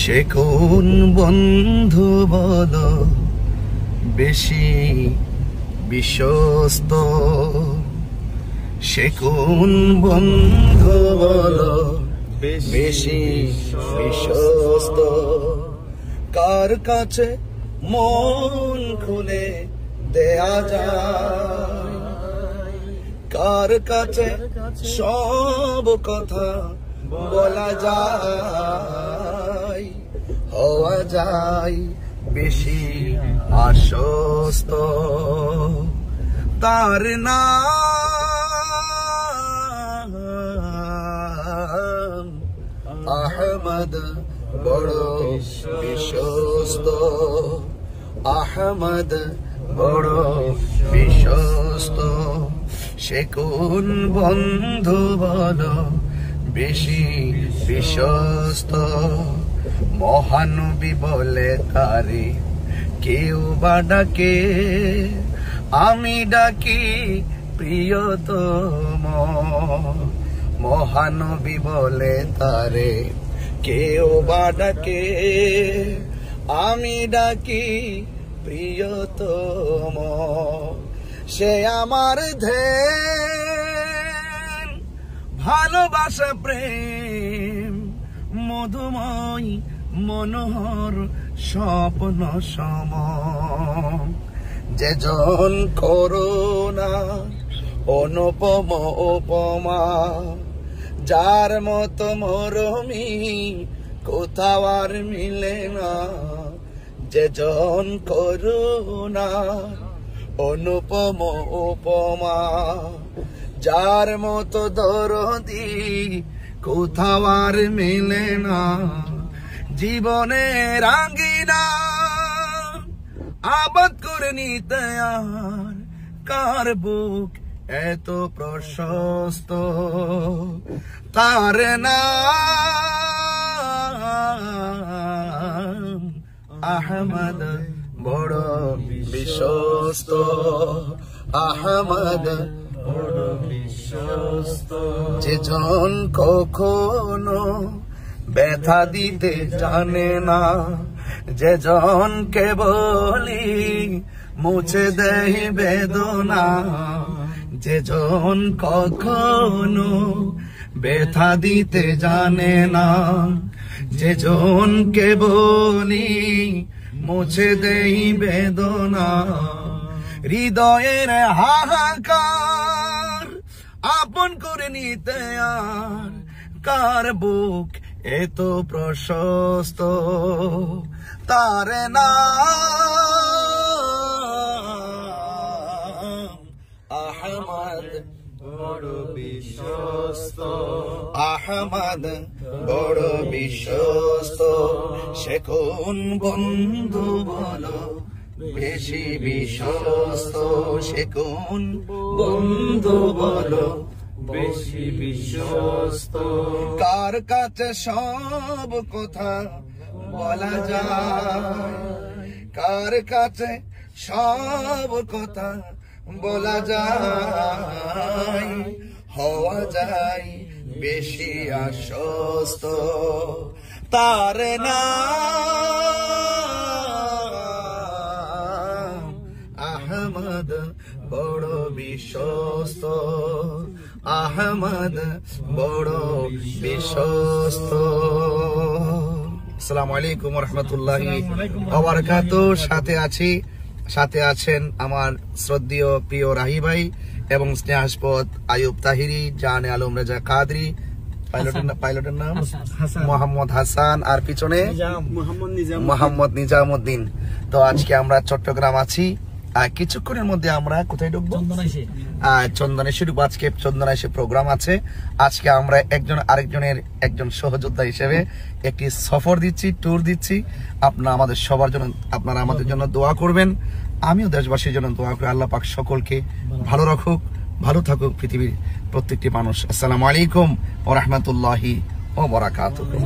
সে কোন বন্ধু বলো বেশি বিশ্বস্ত, সে কোন বন্ধু বলো বেশি বিশ্বস্ত, কার কাছে মন খুলে দেয়া যায়, কার কাছে সব কথা বলা যায়, হওয়া যায় বেশি আশ্বস্ত। তার নাম আহমদ বড় বিশ্বস্ত, আহমদ বড় বিশ্বস্ত, সে কোন বন্ধু বলো বেশি বিশ্বস্ত। মহানবী বলে তারে কেউ বা ডাকে, আমি ডাকি প্রিয়তম। মহানবী বলে তারে কেউ বা ডাকে, আমি ডাকি প্রিয়তম। সে আমার ধ্যান, ভালোবাসা, প্রেম, মধুময় মনোহর স্বপ্ন সম। যেজন করুণা অনুপম উপমা, যার মতো মরমি কোথাও আর মিলে না। যেজন করুণা অনুপম উপমা, যার মতো দরদি কোথাও আর মেলে না। জীবনের আঙ্গিনা আবাদ করে নিতে আর কার বুক এত প্রশস্ত। তার নাম আহমদ বড় বিশ্বস্ত, আহমদ বড় বিশ্বস্ত। যেজন কখনো ব্যথা দিতে জানে না, যেজন কেবলি মুছে দেয় বেদনা। যেজন কখনো ব্যথা দিতে জানে না, যেজন কেবলি মুছে দেই বেদনা। হৃদয়ের হাহাকার আপন করে নিতে আর কার বুক এত প্রশস্ত। তার নাম আহমদ বড় বিশ্বস্ত, আহমদ বড় বিশ্বস্ত। সে কোন বন্ধু বলো বেশি বিশ্বস্ত, সে কোন বন্ধু বলো বেশি বিশ্বস্ত। কার কাছে সব কথা বলা যায়, কার কাছে সব কথা বলা যায়, হওয়া যায় বেশি আশ্বস্ত। তার নাম আহমদ বড় বিশ্বস্ত, আহমদ বড় বিশ্বস্ত। আসসালামু আলাইকুম ওয়া রাহমাতুল্লাহি ওয়া বারাকাতুহু। সাথে আছেন আমার শ্রদ্ধেয় প্রিয় রাহি ভাই এবং স্নেহাস্পদ আয়ুব তাহিরি, জানে আলম রেজা কাদরি, পাইলটের নাম মোহাম্মদ হাসান, আর পিছনে মোহাম্মদ নিজামুদ্দিন। তো আজকে আমরা চট্টগ্রাম আছি, কিছুক্ষণের মধ্যে আমরা কোথায় ঢুকবো? চন্দনেশ্বর ঢুকবো। আজকে চন্দনেশ্বর প্রোগ্রাম আছে। আজকে আমরা আরেকজনের সহযোদ্ধা হিসেবে একটি সফর দিচ্ছি, ট্যুর দিচ্ছি। আপনারা আমাদের জন্য দোয়া করবেন, আমিও দেশবাসীর জন্য দোয়া করি। আল্লাহ পাক সকলকে ভালো রাখুক, ভালো থাকুক পৃথিবীর প্রত্যেকটি মানুষ। আসসালামু আলাইকুম ওয়া রাহমাতুল্লাহি ওয়া বারাকাতুহু।